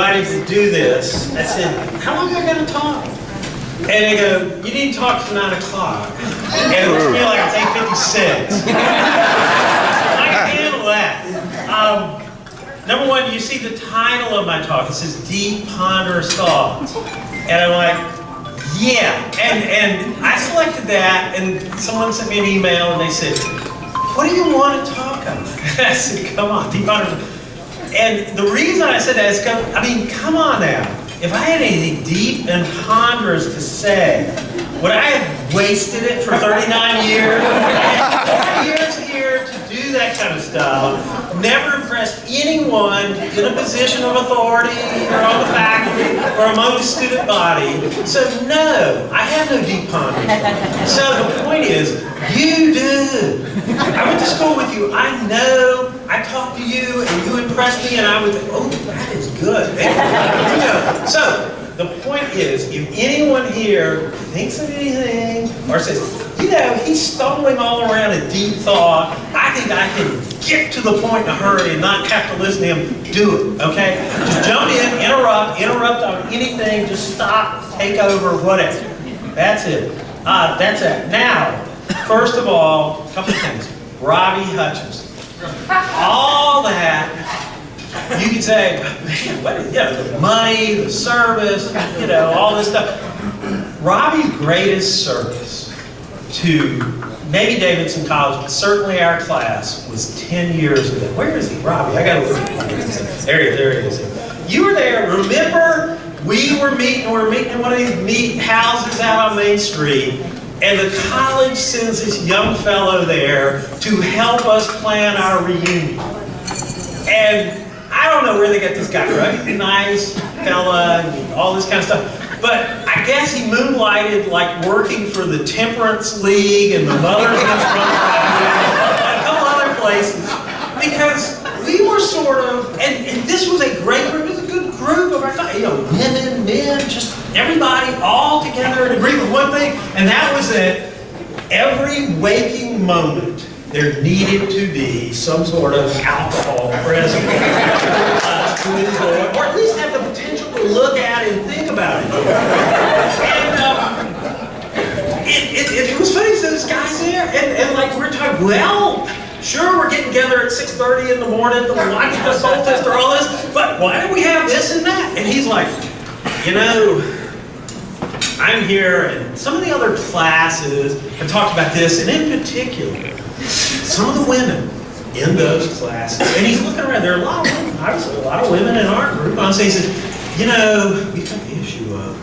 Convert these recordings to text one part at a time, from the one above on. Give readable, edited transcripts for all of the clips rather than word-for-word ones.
invited to do this. I said, how long are you going to talk? And they go, you need to talk to 9 o'clock. And it looks to me like it's 8:56. I can handle that. Number one, you see the title of my talk. It says Deep Ponderous Thoughts. And I'm like, yeah. And I selected that, and someone sent me an email, and they said, what do you want to talk about? I said, come on, Deep Ponderous. And the reason I said that is, I mean, come on now. If I had anything deep and ponderous to say, would I have wasted it for 39 years? I had 4 years here to do that kind of stuff. Never impressed anyone in a position of authority or on the faculty or among the student body. So no, I have no deep ponderous. So the point is, you do. I went to school with you. I know. I talked to you, and you impressed me, and I would think, oh, that is good. You know. So the point is, if anyone here thinks of anything or says, you know, he's stumbling all around a deep thought, I think I can get to the point in a hurry and not have to listen to him. Do it, okay? Just jump in, interrupt on anything, just stop, take over, whatever. That's it. That's it. Now, first of all, a couple of things. Robbie Hutchinson. All that, you can say, man, what is, you know, the money, the service, you know, all this stuff. Robbie's greatest service to maybe Davidson College, but certainly our class, was 10 years ago. Where is he, Robbie? I gotta look at him. There he is. You were there, remember? We were meeting in one of these meet houses out on Main Street. And the college sends this young fellow there to help us plan our reunion. And I don't know where they got this guy, right? He's a nice fella and all this kind of stuff. But I guess he moonlighted like working for the Temperance League and the Mothers Against Drunk Driving and a couple other places. Because we were sort of, and this was a great group, it was a good group of our, you know, women, men, just everybody all together and agreed with one thing, and that was that every waking moment there needed to be some sort of alcohol present to enjoy, or at least have the potential to look at and think about it. And it was funny, so this guy's there, and like we're talking, well, sure, we're getting together at 6:30 in the morning to watch the soul test or all this, but why do we have this and that? And he's like, you know, I'm here, and some of the other classes have talked about this, and in particular, some of the women in those classes, and he's looking around, there are a lot of women, obviously a lot of women in our group, and so he says, you know, we've got the issue of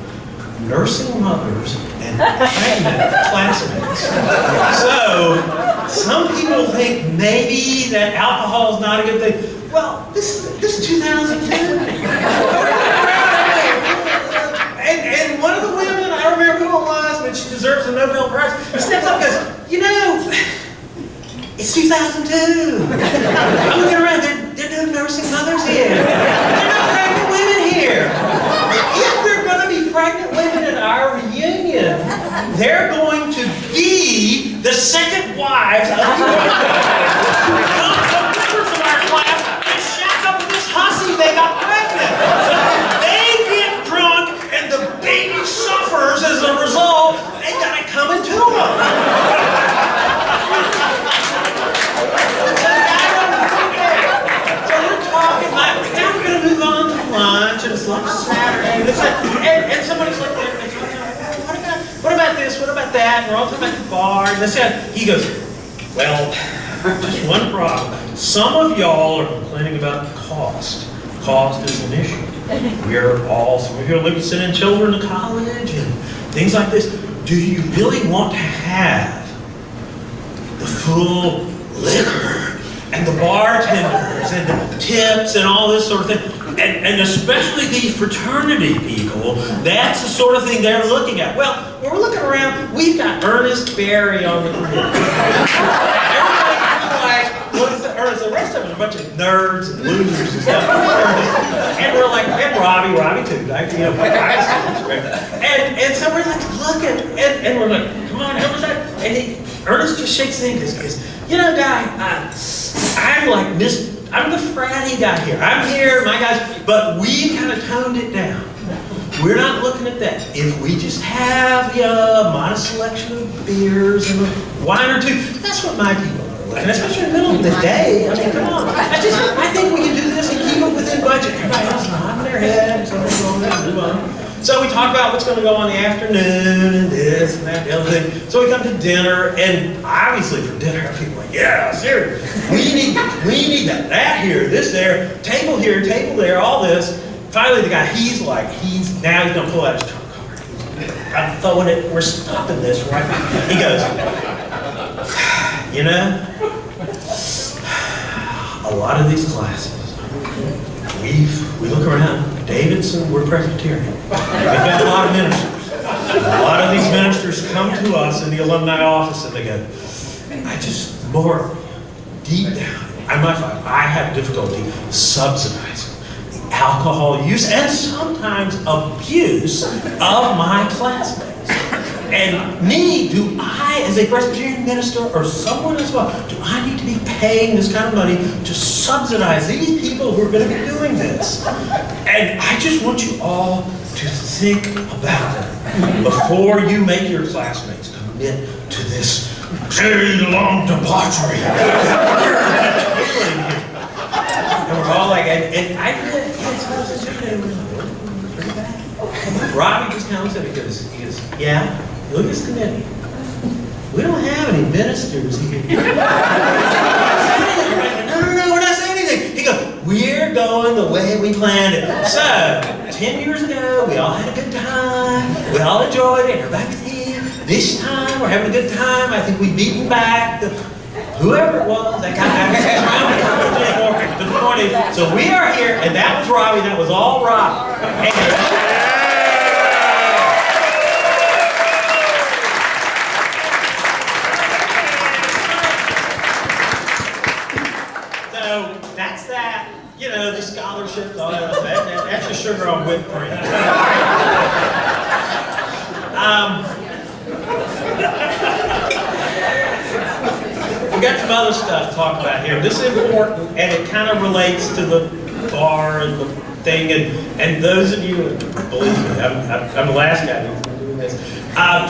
nursing mothers and pregnant classmates. So, some people think maybe that alcohol is not a good thing. Well, this is 2002. And one of the women, I don't remember who it was, but she deserves a Nobel Prize, steps up and goes, you know, it's 2002. I'm looking around, there are no nursing mothers here. There are no pregnant women here. If there are going to be pregnant women at our reunion, they're going to be the second wives of the members of our class and shack up with this hussy they got pregnant. So they get drunk and the baby suffers as a result. They got it coming to them. So we're talking like, now we're going to move on to lunch, and it's lunch Saturday, and somebody's like, what about this, what about that, and we're all talking about the bar, and this, and he goes, well, just one problem. Some of y'all are complaining about cost. Cost is an issue. Some of you are sending children to college and things like this. Do you really want to have the full liquor and the bartenders and the tips and all this sort of thing? And especially these fraternity people, that's the sort of thing they're looking at. Well, when we're looking around, we've got Ernest Berry on the committee. Everybody's like, what is the Ernest? The rest of them are a bunch of nerds and losers and stuff. And we're like, and Robbie too. Like, you know, and so we're like, look at, and we're like, come on, how was that? And Ernest just shakes his head and goes, you know, guy, I'm like I'm the fratty guy here. I'm here, my guys, But we kind of toned it down. We're not looking at that. If we just have a modest selection of beers and a wine or two, that's what my people are like. And especially in the middle of the day. I mean, come on. I think we can do this and keep it within budget. Everybody else is nodding their head. So we talk about what's going to go on in the afternoon and this and that, the other thing. So we come to dinner, and obviously for dinner, people are like, yeah, seriously. We need that here, this there, table here, table there, all this. Finally, the guy, he's now he's gonna pull out his trump card. I'm throwing it, we're stopping this right now. He goes, you know, a lot of these classes, we look around, Davidson, we're Presbyterian. We've got a lot of ministers. A lot of these ministers come to us in the alumni office and they go, more deep down, I have difficulty subsidizing alcohol use and sometimes abuse of my classmates. And do I, as a Presbyterian minister or someone as well, do I need to be paying this kind of money to subsidize these people who are going to be doing this? And I just want you all to think about it before you make your classmates commit to this very long debauchery. And we're all like, and I did, Robbie just comes in because he goes, yeah, look at this committee. We don't have any ministers here. No, we're not saying anything. He goes, we're going the way we planned it. So, 10 years ago, we all had a good time. We all enjoyed it. Everybody was here. This time, we're having a good time. I think we've beaten back whoever it was, that kind of the 20s. So we are here, and that was Robbie, that was all Robbie. So that's that, you know, the scholarships, all that, that's the sugar on whipped cream. We got some other stuff to talk about here. This is important, and it kind of relates to the bar and the thing. And those of you, believe me, I'm the last guy who's been doing this.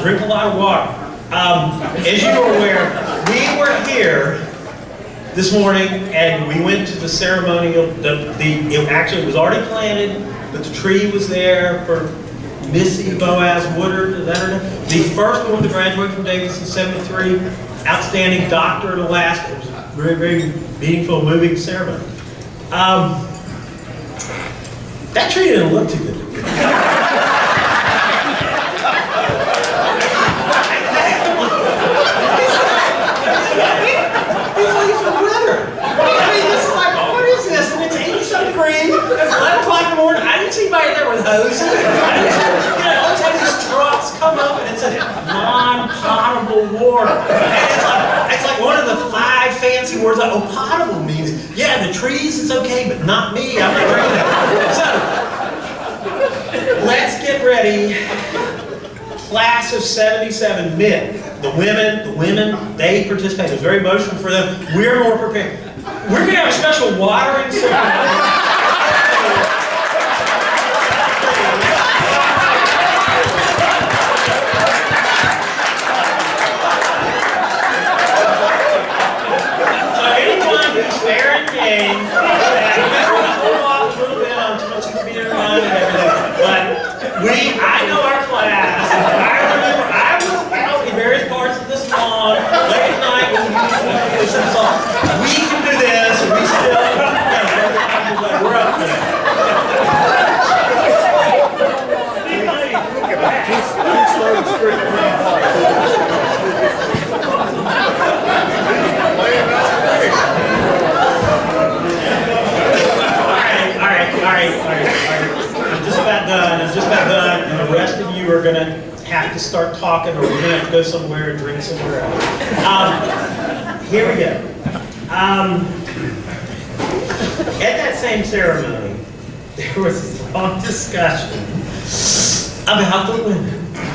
Drink a lot of water. As you are aware, we were here this morning, and we went to the ceremonial. It actually was already planted, but the tree was there for Missy Boaz Woodard. Is that her name? The first one to graduate from Davidson, 73. Outstanding doctor in Alaska. It was a very, very meaningful, moving ceremony. That tree didn't look too good to me. This is like, what is this? And it's 80-something degrees. It's 11 o'clock in the morning. I didn't see anybody there with hoses. I always had these trucks come up and it said non-potable water. It's like one of the 5 fancy words. Like, oh, potable means, yeah, the trees it's okay, but not me. I'm not drinking that. So, let's get ready. Class of 77 men. The women, they participated. It was very emotional for them. We're more prepared. We're going to have a special watering ceremony. I know our class. I remember I was out in various parts of this lawn late at night when we used to do some. We can do this, and we still, we're up for it. I'm just about done, and the rest of you are going to have to start talking, or we're going to have to go somewhere and drink somewhere else. Here we go. At that same ceremony, there was a long discussion about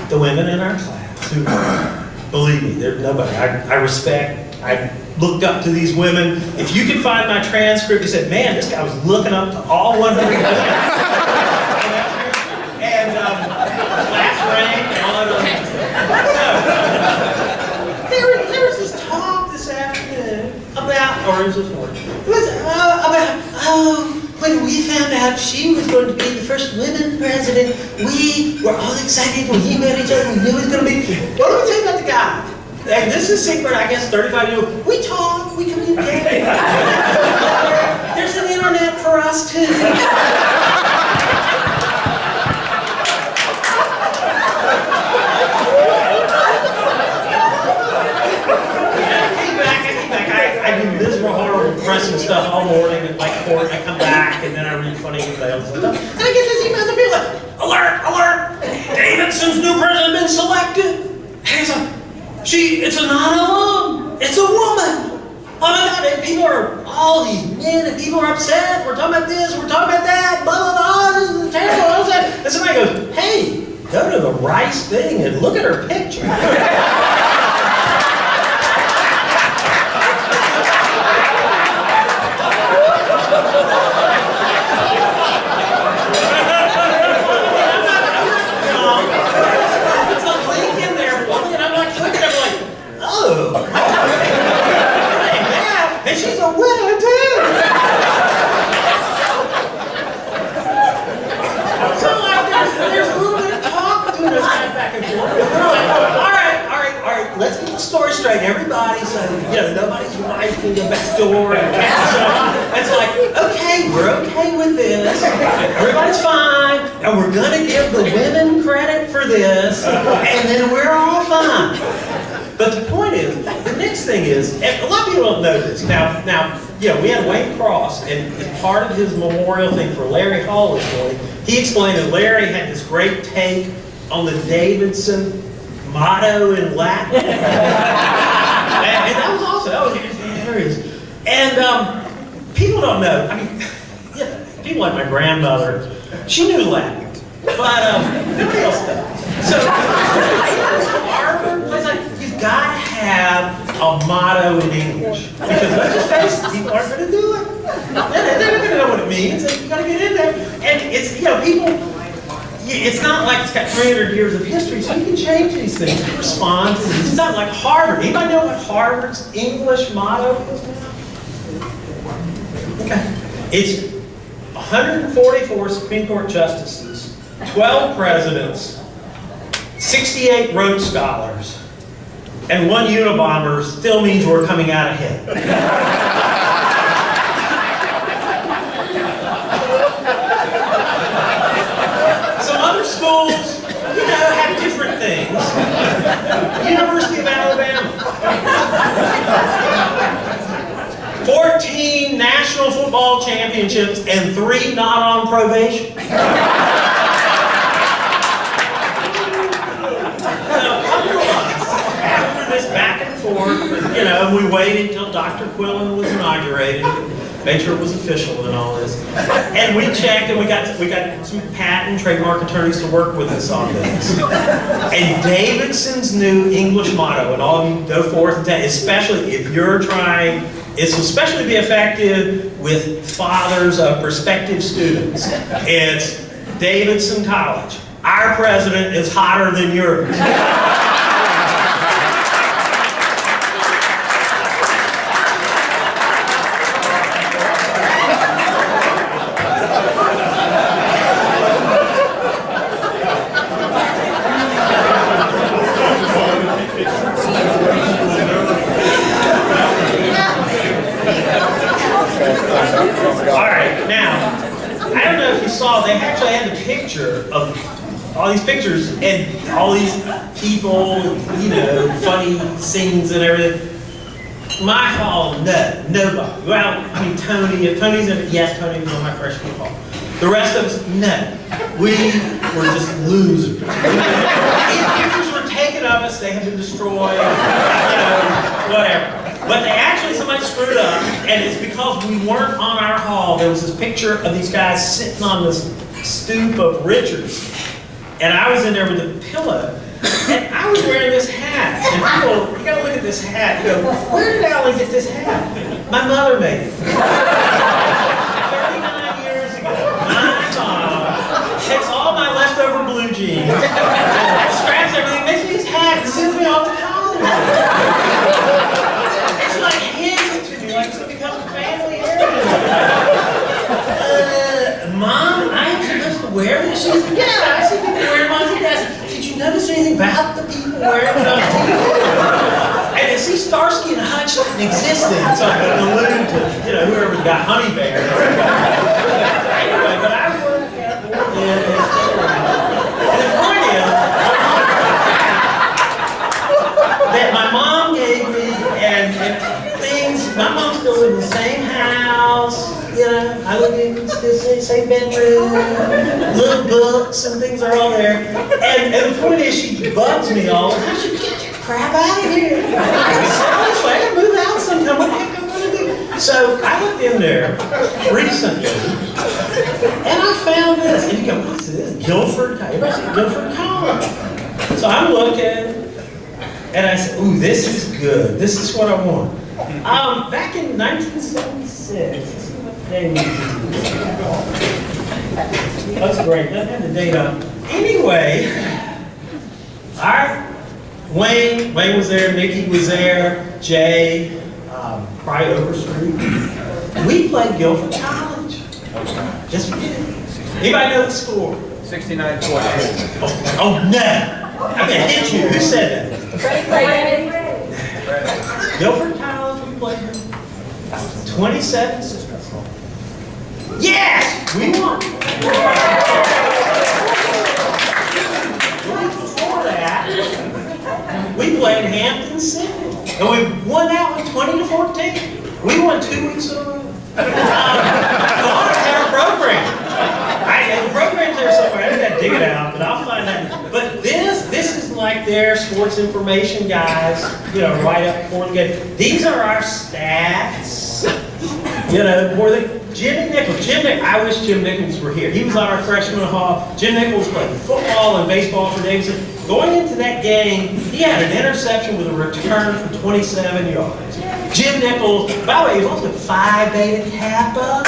the women in our class who, believe me, there's nobody. I respect I looked up to these women. If you can find my transcript, you said, man, this guy was looking up to all 100 women. And last rank and all that. There was this talk this afternoon about, or is this morning? It was about, when we found out she was going to be the first women president, we were all excited when we met each other. We knew it was going to be. What do we tell you about the guy? And this is secret, I guess, 35 years old. We talk, we communicate. There's an internet for us too. I do miserable, horrible, depressing stuff all morning at like court. I come back and then I read funny emails and stuff. And I get this email and be like, alert, alert! Davidson's new president been selected. And he's like, it's a non-alum. It's a woman. Oh my God! And people are, all these men and people are upset. We're talking about this. We're talking about that. Blah blah blah. This is terrible. All that. And somebody goes, hey, go to the Rice thing and look at her picture. And she's a winner too! So like there's a little bit of talk between us back and forth. We're like, all right, let's get the story straight. Everybody, so nobody's wife can go back door and so it's like, okay, we're okay with this. Everybody's fine, and we're gonna give the women credit for this, and then we're all fine. But the point is, the next thing is, and a lot of people don't know this. Now, we had Wayne Cross, and as part of his memorial thing for Larry Hall this morning, he explained that Larry had this great take on the Davidson motto in Latin. and that was awesome. That was hilarious. And people don't know. I mean, people like my grandmother, she knew Latin, but nobody else does. So, Harvard, you've got to have a motto in English. Because let's just face it, people aren't going to do it. They're not going to know what it means. You've got to get in there. And it's, people, it's not like it's got 300 years of history, so you can change these things to respond to these. It's not like Harvard. Anybody know what Harvard's English motto is now? Okay. It's 144 Supreme Court justices, 12 presidents, 68 Rhodes Scholars, and 1 Unabomber still means we're coming out ahead. Some other schools, have different things. University of Alabama. 14 national football championships and 3 not on probation. Back and forth, we waited until Dr. Quillen was inaugurated, made sure it was official and all this. And we checked, and we got some patent trademark attorneys to work with us on this. And Davidson's new English motto, and all of you go forth and tell, especially if you're trying, it's especially be effective with fathers of prospective students. It's Davidson College. Our president is hotter than yours. They actually had the picture of all these pictures and all these people, funny scenes and everything. My hall, nobody. Well, I mean, Tony, if Tony's in it, yes, Tony was on my freshman hall. The rest of us, no. We were just losers. These pictures were taken of us, they had been destroyed, whatever. But somebody screwed up, and it's because we weren't on our hall. There was this picture of these guys sitting on this stoop of Richards, and I was in there with a pillow, and I was wearing this hat. And people, you gotta look at this hat. You go, where did Alan get this hat? My mother made it. 39 years ago, my mom takes all my leftover blue jeans, straps everything, makes me this hat, and sends me off to college. It's like hands to me, like it's become a family heritage. Mom, I'm supposed to wear this? She goes, yeah, I see people wearing them on TV. I said, did you notice anything about the people wearing them on TV? And to see Starsky and Hutch in existence, so I can allude to, whoever's got Honey Bear. Anyway, but I work at and the point is that my mom gave me and things, my mom still lives in the same house. I live in the same bedroom, little books and things are all there. And the point is, she bugs me all. How should you get your crap out of here? I can sell this way and move out sometime. What the heck am I going to do? So I looked in there recently, and I found this. And you go, what's this? Guilford College. Everybody said Guilford College. So I'm looking, and I said, ooh, this is good. This is what I want. Back in 1976, that's great. Doesn't have the date on. Anyway, all right. Wayne was there. Nikki was there. Jay, probably Overstreet. We played Guilford College. Yes, we did. Anybody know the score? 69-12. Oh no! I'm gonna hit you. Who said that? Guilford College. We played them. 27. Yes! We won! Before that, we played Hampton City. And we won that one 20-14. We won 2 weeks in a row. The program. The program's there somewhere. I just got to dig it out, but I'll find that. But this is like their sports information guys, right up before the game. These are our stats. For the Jimmy Nichols. I wish Jim Nichols were here. He was on our freshman hall. Jim Nichols played football and baseball for Davidson. Going into that game, he had an interception with a return for 27 yards. Jim Nichols, by the way, he was also Phi Beta Kappa.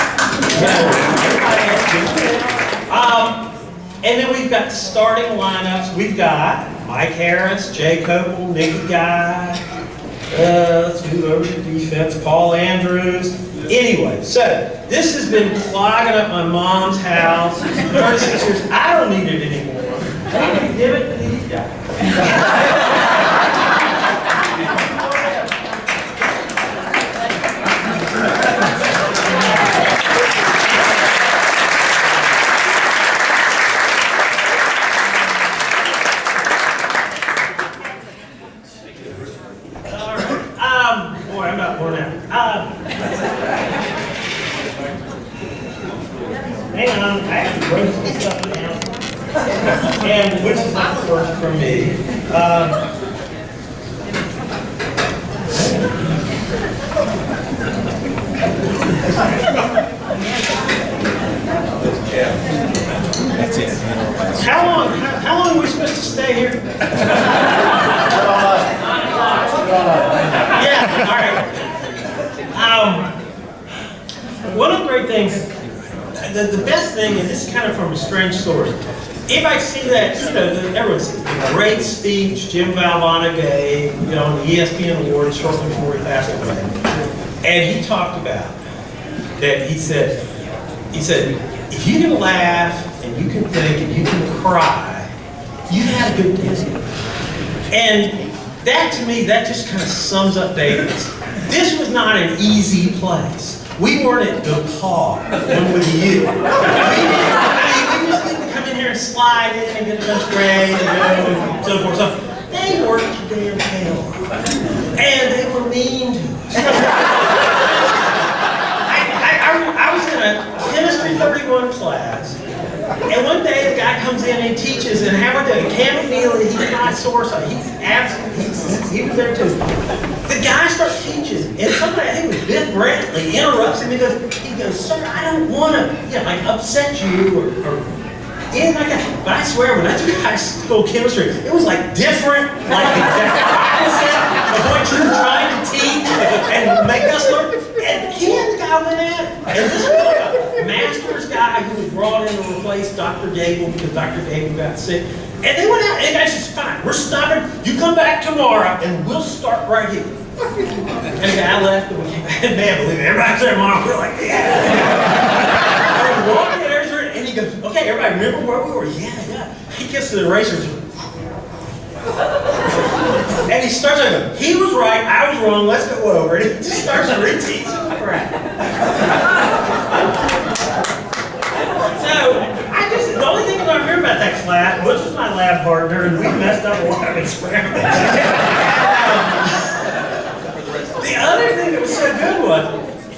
And then we've got the starting lineups. We've got Mike Harris, Jay Copel, Nicky Guy. Let's do over the defense. Paul Andrews. Anyway, so this has been clogging up my mom's house. 36 years. I don't need it anymore. I can give it to these guys. All right. Boy, I'm not worn out. Hang on, I have to break some stuff down. And which is not the first for me. That's it. How long are we supposed to stay here? Yeah, all right. One of the great things, the best thing, and this is kind of from a strange source. Anybody see that, everyone sees the great speech Jim Valvano gave, on the ESPN Awards shortly before he passed away. And he talked about that, he said, if you can laugh and you can think and you can cry, you've had a good day. And that to me, that just kind of sums up Davidson. This was not an easy place. We weren't at DePaul when with you. We just didn't come in here and slide in and get a bunch of grades and so forth. So they worked their tail off. And they were mean to us. I was in a chemistry 31 class, and one day the guy comes in and he teaches, and how about Cam Neely, he's my source, he was there too. The guy starts teaching, and somebody, I think it was Biff Brantley, interrupts him. He goes, sir, I don't want to, upset you or anything like that. But I swear, when I took high school chemistry, it was like different, like exact opposite of what you're replace Dr. Gable because Dr. Gable got sick. And they went out, and guys, it's fine. We're stopping. You come back tomorrow, and we'll start right here. And the guy left, and we came back. Man, believe me, everybody's there tomorrow. We're like, yeah. And we walked in there, and he goes, okay, everybody remember where we were? Yeah. He gets to the erasers. And he starts like, he was right, I was wrong, let's go over. And he just starts reteaching the crap. So, the only thing I remember about that class, Butch was my lab partner, and we messed up a lot of experiments. The other thing that was so good was,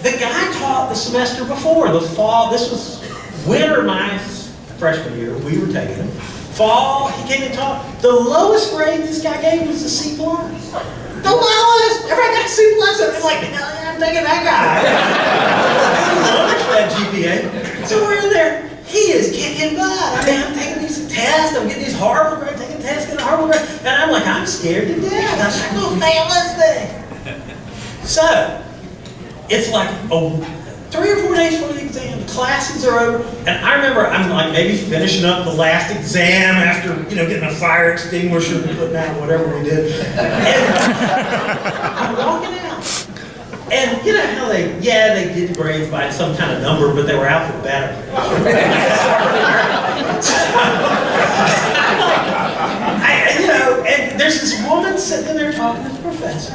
the guy taught the semester before, the fall, this was winter my freshman year, we were taking it. Fall, he came and taught. The lowest grade this guy gave was a C+. The lowest! Everybody got a C+. I was like, hell yeah, I'm taking that guy. That GPA. So we're in there. He is kicking butt. I mean, I'm taking these tests. I'm getting these horrible grades, taking tests, getting horrible grades. And I'm like, I'm scared to death. I'm like, I'm going to fail this thing. So, it's like 3 or 4 days before the exam, the classes are over, and I remember I'm like maybe finishing up the last exam after, getting a fire extinguisher and putting out whatever we did. And I'm walking out. And you know how they did the grades by some kind of number, but they were alphabetical. And there's this woman sitting there talking to the professor.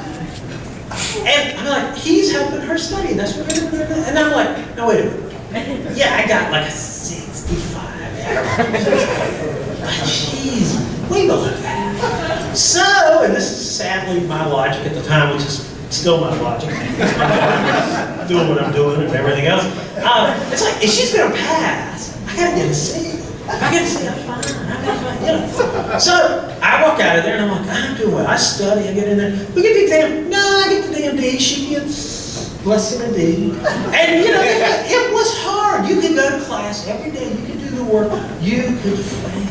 And I'm like, he's helping her study. That's what we're doing. And I'm like, no, wait a minute. Yeah, I got like a 65 average. But she's way below that. So, and this is sadly my logic at the time, which is still my logic. Doing what I'm doing and everything else. It's like, if she's going to pass, I got to get a C. If I get a C, I'm fine. So I walk out of there and I'm like, I'm doing well. I study, I get in there. We get the exam. No, I get the damn D. She gets less than a D. And it was hard. You could go to class every day. You could do the work. You could fail.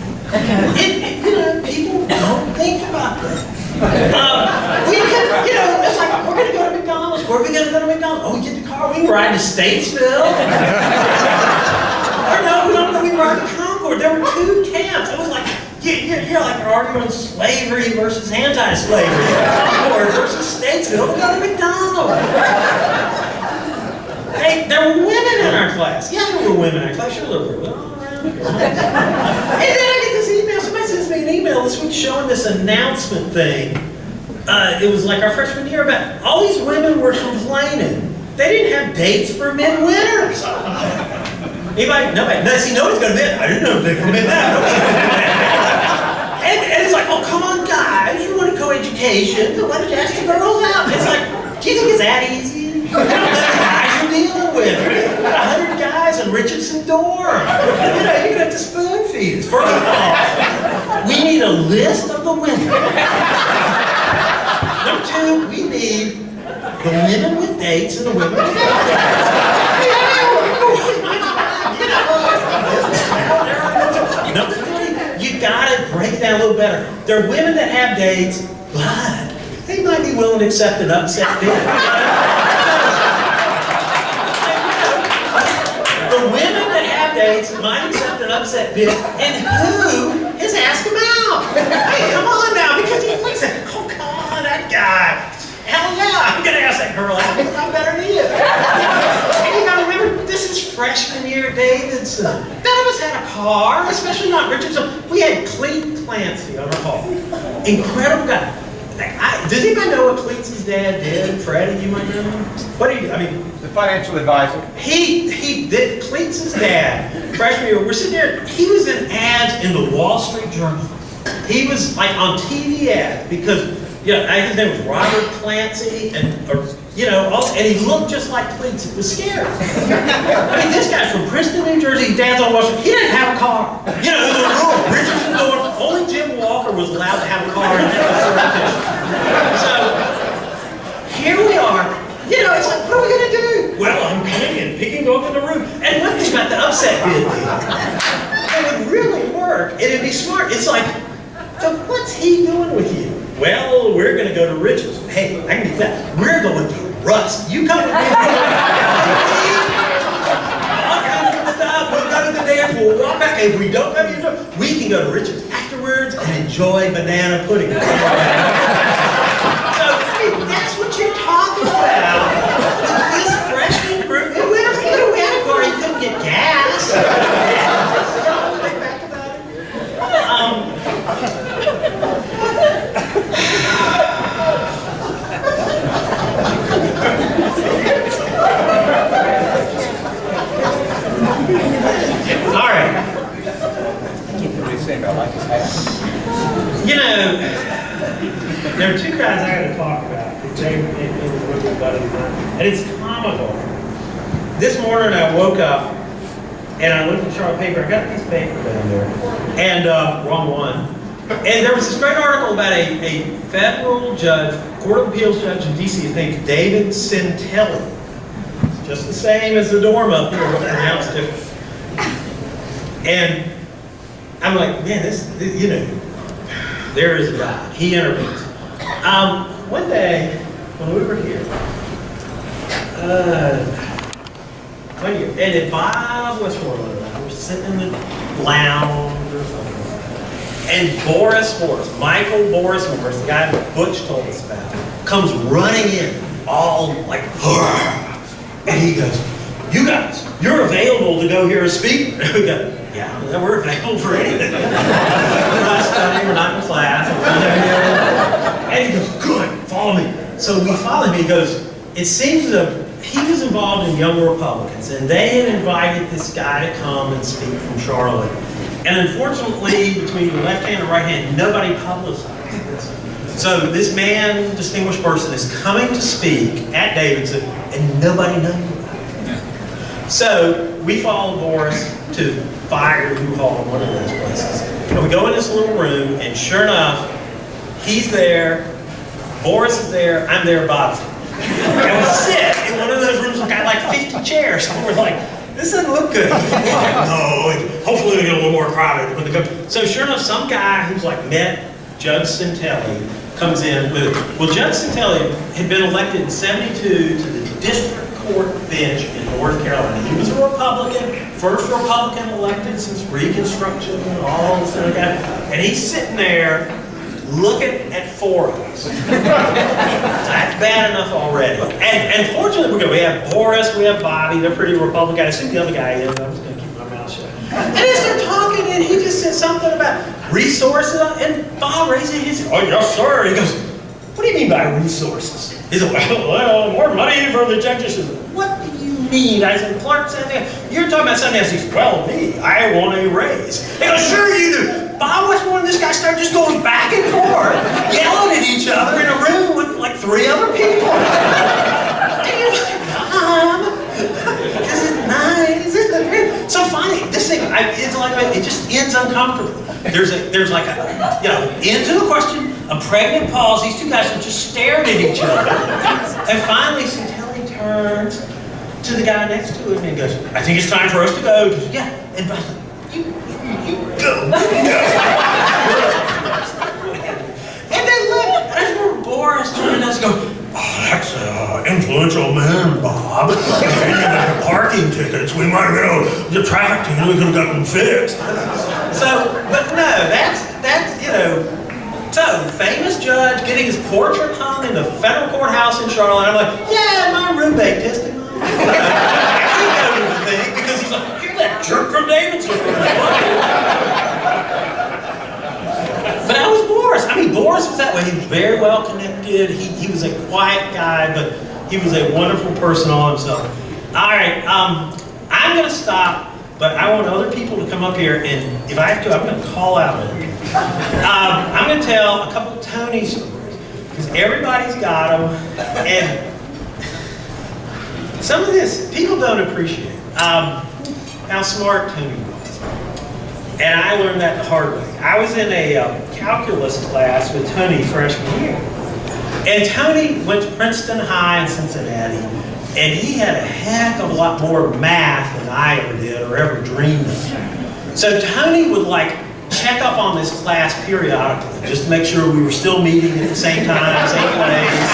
People don't think about that. We could, it's like, we're going to go to McDonald's. Where are we going to go to McDonald's? Oh, we get the car. We can ride to Statesville. Or no, we don't know. We ride to Concord. There were 2 camps. It was like, you're like arguing slavery versus anti-slavery. Concord versus Statesville. We go to McDonald's. Hey, there were women in our class. Yeah, there were women in our class. Sure, there were. All around here. And then I get this email. Somebody sends me an email this week showing this announcement thing. It was like our freshman year about all these women were complaining. They didn't have dates for midwinters. Anybody? Nobody. No, see, nobody's going to admit, I didn't know they were midnight. And it's like, oh, come on, guys. You want a co-education. Why don't you ask the girls out? It's like, do you think it's that easy? You know the guys you're dealing with. 100 guys in Richardson dorm. You're going to have to spoon feed us. First of all, we need a list of the women. Number 2, we need the women with dates and the women without dates. Number 3, you gotta break it down a little better. There are women that have dates, but they might be willing to accept an upset bid. The women that have dates might accept an upset bid, and who has asked them out? Hey, come on now, because he looks at, oh, come on, that guy. Hell yeah, I'm gonna ask that girl out because I'm better than you. And you gotta remember, this is freshman year at Davidson. None of us had a car, especially not Richardson. We had Cleet Clancy on our hall. Incredible guy. Does anybody know what Cleet's dad did? Freddie, you might know him? What did he do? I mean, the financial advisor. He did. Cleet's dad, freshman year, we're sitting there, he was in ads in the Wall Street Journal. He was like on TV ads because his name was Robert Clancy, and he looked just like Cleets. It was scary. I mean, this guy's from Princeton, New Jersey. His dad's on Washington. He didn't have a car. It was a rule. Richardson door. Only Jim Walker was allowed to have a car. So here we are. It's like, what are we gonna do? Well, I'm picking up in the room. And one thing about the upset bid deal, it would really work. It'd be smart. It's like, so what's he doing with you? Well, we're going to go to Richardson. Hey, I can do that. We're going to Rust. You come with me. All kinds of stuff. We'll go to the dance. We'll walk back fact, if we don't go to your door, we can go to Richard's afterwards and enjoy banana pudding. So, I mean, that's what you're talking about. This freshman group, we had a car, you couldn't get gas. Back about all right. What do you think? I like his hat. You know, there are two guys I got to talk about. And it's comical. This morning I woke up and I looked at the Charlotte paper. I got a piece of paper down there. And, wrong one. And there was this great article about a federal judge, Court of Appeals judge in D.C., I think, Davidson. Just the same as the dorm up here, but pronounced different. And I'm like, man, this, you know, there is a God. He intervenes. One day, when we were here, and at Bob Westmoreland and I were sitting in the lounge or something, and Michael Boris Morris, the guy that Butch told us about, comes running in, all like, and he goes, you guys, you're available to go here and speak? And we go, yeah, we're available for anything. We're not studying, we're not in class. And he goes, good, follow me. So we followed him. He goes, it seems that he was involved in Young Republicans, and they had invited this guy to come and speak from Charlotte. And unfortunately, between the left hand and right hand, nobody publicized this. So this man, distinguished person, is coming to speak at Davidson, and nobody knows about it. So we followed Boris to Fire U-Haul, one of those places. And we go in this little room, and sure enough, he's there, Boris is there, I'm there, Bob's there. And we sit in one of those rooms that got like 50 chairs, and we're like, this doesn't look good. No, hopefully it'll get a little more crowded when they go. So sure enough, some guy who's like met Judge Centelli comes in with it. Well, Judge Centelli had been elected in '72 to the district court bench in North Carolina. He was a Republican, first Republican elected since Reconstruction and all this other guy. And he's sitting there looking at four of us. That's bad enough already. And fortunately, we have Boris, we have Bobby, they're pretty Republican. I assume the other guy is. I'm just going to keep my mouth shut. And as they're talking, and he just said something about resources, and Bob raises his hand. Oh, yes, sir. He goes, what do you mean by resources? He said, well, more money for the judges. He said, what do you mean? I said, Clark said, you're talking about something else. He said, well, me, I want a raise. He goes, sure you do. Bob Westmore and this guy started just going back and forth, yelling at each other in a room with like 3 other people. And you're like, Bob, this is nice. So finally, this thing, it's like, it just ends uncomfortably. There's like a, you know, into the question, a pregnant pause. These two guys are just staring at each other. And finally, Centelli turns to the guy next to him and goes, I think it's time for us to go. He goes, yeah. And Bob's like, you go. And they look, and I remember Boris turning to us and go, oh, that's an influential man, Bob. If he had parking tickets, we might have been, the traffic ticket, we could have gotten them fixed. So, but no, that's, you know, so famous judge getting his portrait hung in the federal courthouse in Charlotte. I'm like, yeah, my roommate pissed him off. I didn't know the thing because he's like, you're that jerk from Davidson. But I was Boris. I mean, Boris was that way. He was very well connected. He was a quiet guy, but he was a wonderful person all himself. All right, I'm going to stop, but I want other people to come up here, and if I have to, I'm going to call out on you. I'm going to tell a couple of Tony stories, because everybody's got them, and some of this, people don't appreciate how smart Tony was. And I learned that the hard way. I was in a calculus class with Tony freshman year. And Tony went to Princeton High in Cincinnati, and he had a heck of a lot more math than I ever did or ever dreamed of. So Tony would like check up on this class periodically, just to make sure we were still meeting at the same time, same place.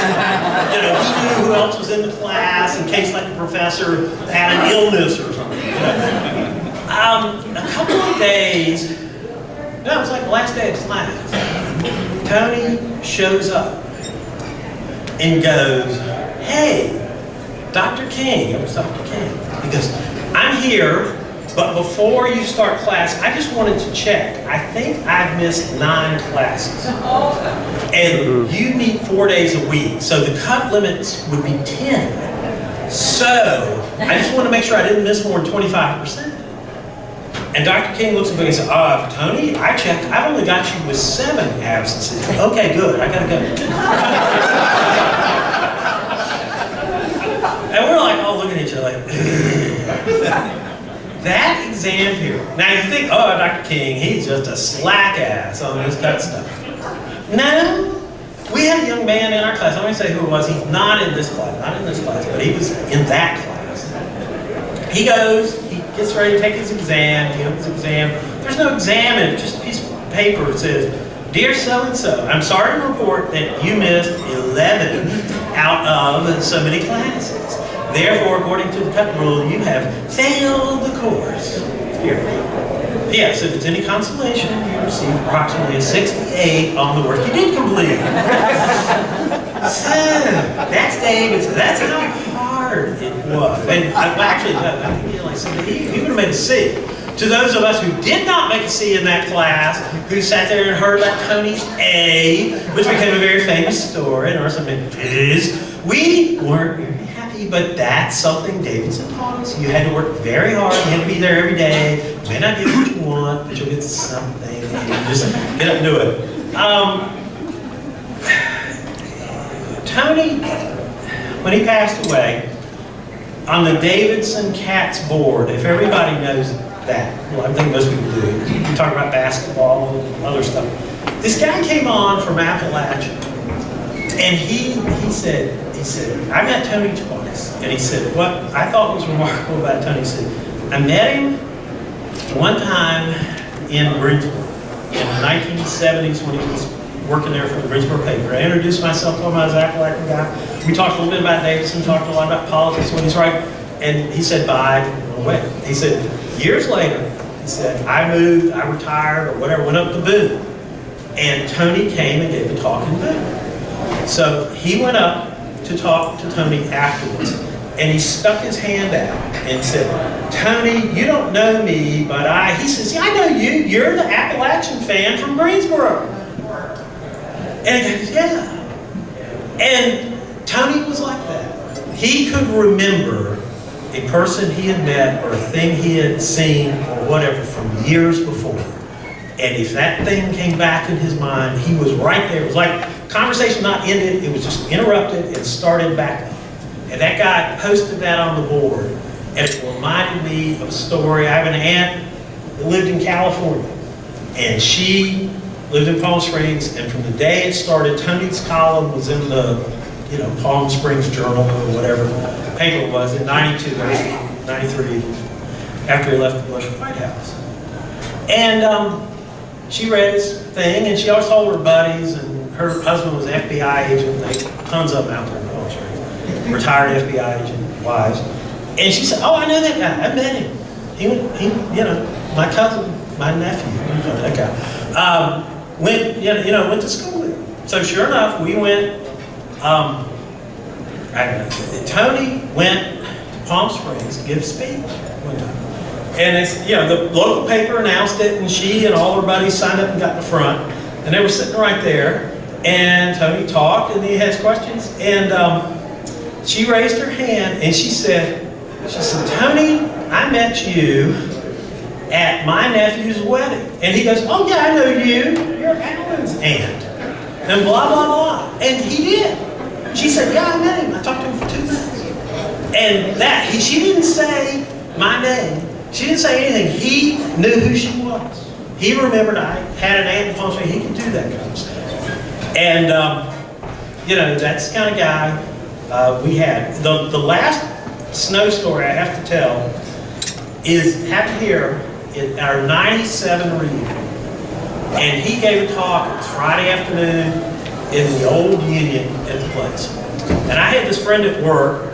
You know, he knew who else was in the class in case like the professor had an illness or something. You know? A couple of days, no, it was like the last day of class, Tony shows up and goes, "Hey, Dr. King," it was Dr. King. He goes, "I'm here, but before you start class, I just wanted to check. I think I've missed 9 classes. And you meet 4 days a week, so the cut limits would be 10. So, I just want to make sure I didn't miss more than 25%. And Dr. King looks at me and says, "Tony, I checked. I've only got you with 7 absences." "Okay, good. I gotta go." And we're like all looking at each other like, that exam period. Now you think, oh, Dr. King, he's just a slack ass on this cut stuff. No, we had a young man in our class. I'm going to say who it was. He's not in this class, but he was in that class. He goes, he gets ready to take his exam. He opens his exam. There's no exam in it, just a piece of paper. It says, "Dear so-and-so, I'm sorry to report that you missed 11 out of so many classes. Therefore, according to the cut rule, you have failed the course. Here. Yes, if it's any consolation, you received approximately a 68 on the work you did complete." So, that's Davidson. That's how hard it was. And actually, I think he like said he would have made a C. To those of us who did not make a C in that class, who sat there and heard about Tony's A, which became a very famous story, and or something is, we weren't very happy, but that's something Davidson taught us. You had to work very hard, you had to be there every day. You may not get what you want, but you'll get something, and you just get up and do it. Tony, when he passed away, on the Davidson Cats board, if everybody knows that, well, I think most people do. You talk about basketball and other stuff. This guy came on from Appalachia, and he said, "I met Tony twice." And he said, what I thought was remarkable about Tony, he said, "I met him one time in Greensboro in the 1970s when he was working there for the Greensboro paper. I introduced myself to him. I was an Appalachian guy. We talked a little bit about Davidson, talked a lot about politics when he's right. And he said, bye, went away. He said, years later, he said, I moved, I retired, or whatever, went up to Boone. And Tony came and gave a talk in Boone. So he went up to talk to Tony afterwards. And he stuck his hand out and said, "Tony, you don't know me, but he says, yeah, I know you. You're the Appalachian fan from Greensboro." And he goes, yeah. And Tony was like that. He could remember a person he had met or a thing he had seen or whatever from years before. And if that thing came back in his mind, he was right there. It was like conversation not ended, it was just interrupted and started back up. And that guy posted that on the board. And it reminded me of a story. I have an aunt that lived in California. And she lived in Palm Springs. And from the day it started, Tony's column was in the Palm Springs Journal or whatever paper it was in 92, 93, after he left the Bush White House. And she read his thing, and she always told her buddies, and her husband was an FBI agent. They tons of them out there in Palm Springs, retired FBI agent wives. And she said, "Oh, I know that guy. I met him. He my cousin, my nephew, that guy, went to school with him." So sure enough, we went. Tony went to Palm Springs to give a speech one time. And the local paper announced it, and she and all her buddies signed up and got in the front. And they were sitting right there. And Tony talked, and he has questions. And she raised her hand, and she said, "Tony, I met you at my nephew's wedding." And he goes, "Oh yeah, I know you. You're Alan's aunt." And blah, blah, blah. And he did. She said, "Yeah, I met him. I talked to him for 2 minutes." And she didn't say my name. She didn't say anything. He knew who she was. He remembered I had an aunt in Palm Springs. He could do that kind of stuff. And, that's the kind of guy we had. The last snow story I have to tell happened here in our 97 reunion. And he gave a talk. It was Friday afternoon in the old Union at the place. And I had this friend at work,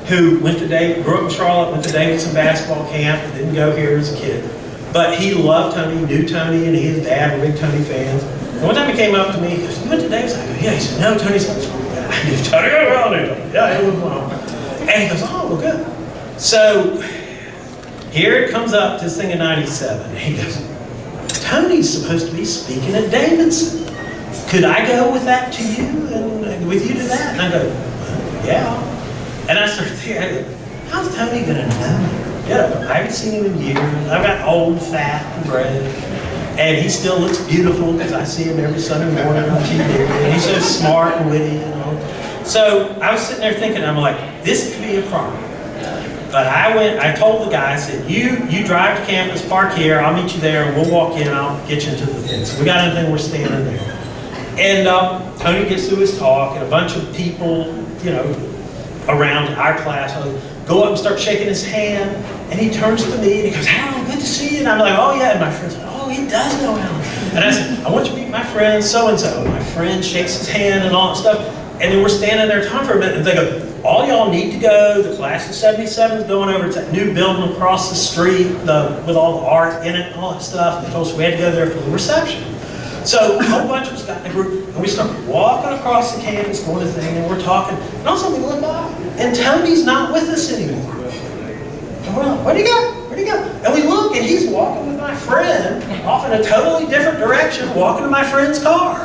who grew up in Charlotte, went to Davidson basketball camp, and didn't go here as a kid. But he loved Tony, knew Tony, and he and his dad were big Tony fans. And one time he came up to me, he goes, "You went to Davidson?" I go, "Yeah." He said, "No, Tony's not school." "Yeah." I knew Tony, "Oh, well, I knew Tony." "Yeah, he was well." And he goes, "Oh, well, good." So here it comes up, this thing in 97. And he goes, "Tony's supposed to be speaking at Davidson. Could I go with that to you and with you to that?" And I go, "Well, yeah." And I started thinking, I go, how's Tony gonna know? You know, I haven't seen him in years. I've got old, fat, and gray. And he still looks beautiful because I see him every Sunday morning on TV. And he's so smart and witty and all. So I was sitting there thinking, I'm like, this could be a problem. But I told the guy, I said, you drive to campus, park here, I'll meet you there, and we'll walk in, I'll get you into the thing. So we got anything, we're standing there. And Tony gets through his talk, and a bunch of people, you know, around our class go up and start shaking his hand, and he turns to me and he goes, "Alan, good to see you." And I'm like, "Oh yeah." And my friend's like, "Oh, he does know Alan." And I said, "I want you to meet my friend so-and-so." And my friend shakes his hand and all that stuff. And then we're standing there talking for a minute, and they go, "All y'all need to go. The class of 77 is going over to that new building across the street with all the art in it and all that stuff." And of course, we had to go there for the reception. So a whole bunch of us got in a group, and we started walking across the campus, going to the thing, and we're talking. And all of a sudden we look by, and Tony's not with us anymore. And we're like, "Where'd he go? Where'd he go?" And we look, and he's walking with my friend off in a totally different direction, walking to my friend's car.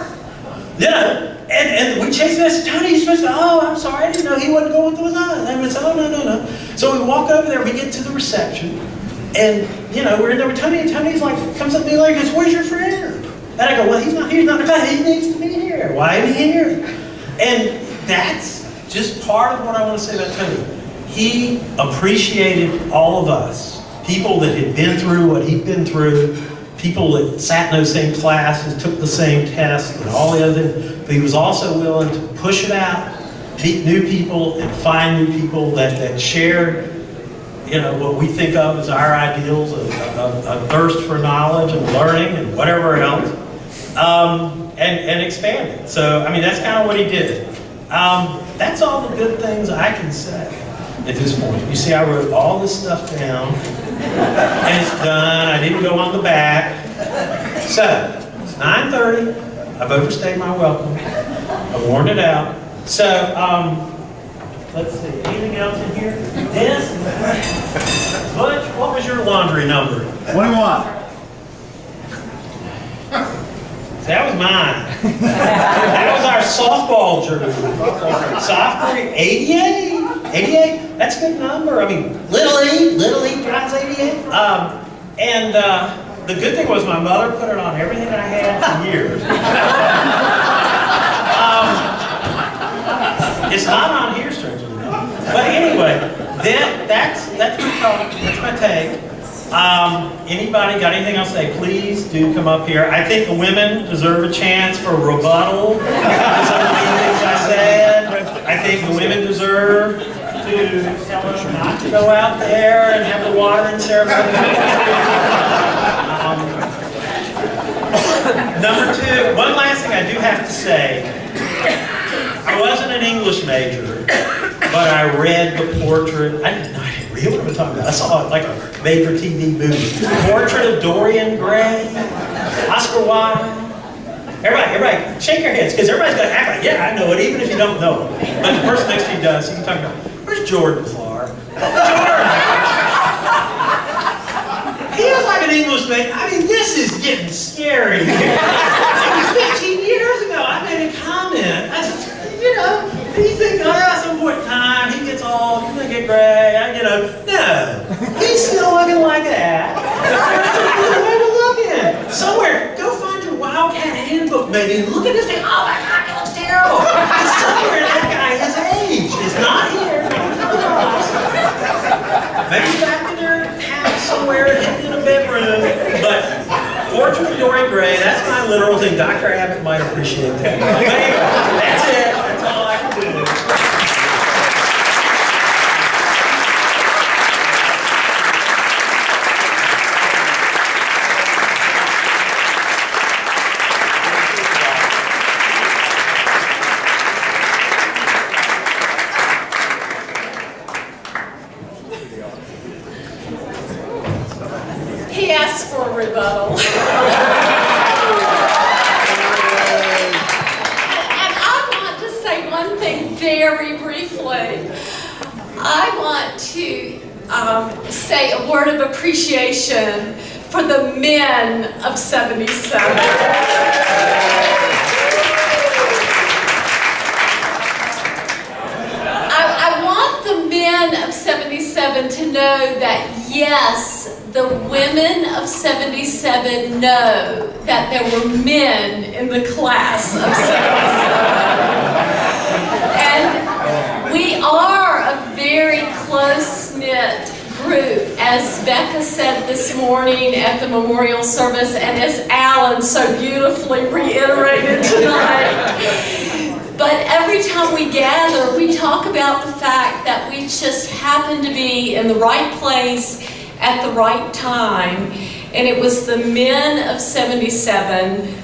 You know, and we chased him. I said, "Tony, you're supposed to," "Oh, I'm sorry, I didn't know he wasn't going with us." And we said, "Oh, no." So we walk over there, we get to the reception, and, you know, we're in there with Tony, and Tony's like, comes up to me like, goes, "Where's your friend?" And I go, "Well, he's not here, he's not in the class, he needs to be here. Why isn't he here?" And that's just part of what I want to say about Tony. He appreciated all of us, people that had been through what he'd been through, people that sat in those same classes, took the same tests, and all the other things. But he was also willing to push it out, meet new people, and find new people that shared, you know, what we think of as our ideals, a thirst for knowledge and learning and whatever else, and expand it. So, I mean, that's kind of what he did. That's all the good things I can say at this point. You see, I wrote all this stuff down, and it's done. I didn't go on the back. So, it's 9:30. I've overstayed my welcome. I worn it out. So, let's see, anything else in here? Dennis? Butch, what was your laundry number? 21. That was mine. That was our softball jersey. Sophomore, 88. 88, that's a good number. I mean, Little League drives 88. And the good thing was my mother put it on everything I had for years. It's not on here, strangely enough. But anyway, that's my talk. That's my take. Anybody got anything else to say? Please do come up here. I think the women deserve a chance for a rebuttal to some of the things I said. I think the women deserve to tell them not to go out there and have the watering ceremony. Number two, one last thing I do have to say. I wasn't an English major, but I read the portrait. I didn't read what I'm talking about. I saw it like a made-for-TV movie. Portrait of Dorian Gray, Oscar Wilde. Everybody, shake your heads, because everybody's going to act like, yeah, I know it, even if you don't know it. But the person next to you does, so you can talk about, where's Jordan Clark? Jordan! He was like an Englishman. I mean, this is getting scary here. It was 15 years ago. I made a comment. I said, you know, you think, oh, at some point in time, he gets old, he's going to get gray, you know. No, he's still looking like that. There's a way to look at it. Somewhere, go find your Wildcat handbook, maybe, and look at this thing. Oh my God, it looks terrible. It's somewhere that guy his age. It's not here. Maybe back in their house somewhere, hidden in a bedroom. But Portrait of Dorian Gray, that's my literal thing. Dr. Abbott might appreciate that. But anyway, that's it. That's all I can do. one thing very briefly. I want to say a word of appreciation for the men of 77. I want the men of 77 to know that yes, the women of 77 know that there were men in the class of 77. And we are a very close-knit group, as Becca said this morning at the memorial service, and as Alan so beautifully reiterated tonight. But every time we gather, we talk about the fact that we just happen to be in the right place at the right time. And it was the men of 77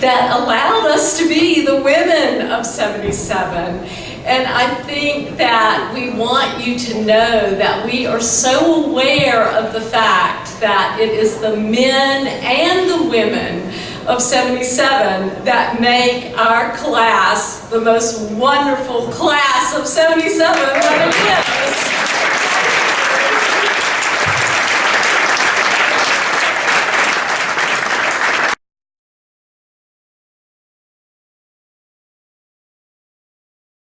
that allowed us to be the women of 77. And I think that we want you to know that we are so aware of the fact that it is the men and the women of 77 that make our class the most wonderful class of 77 that it is.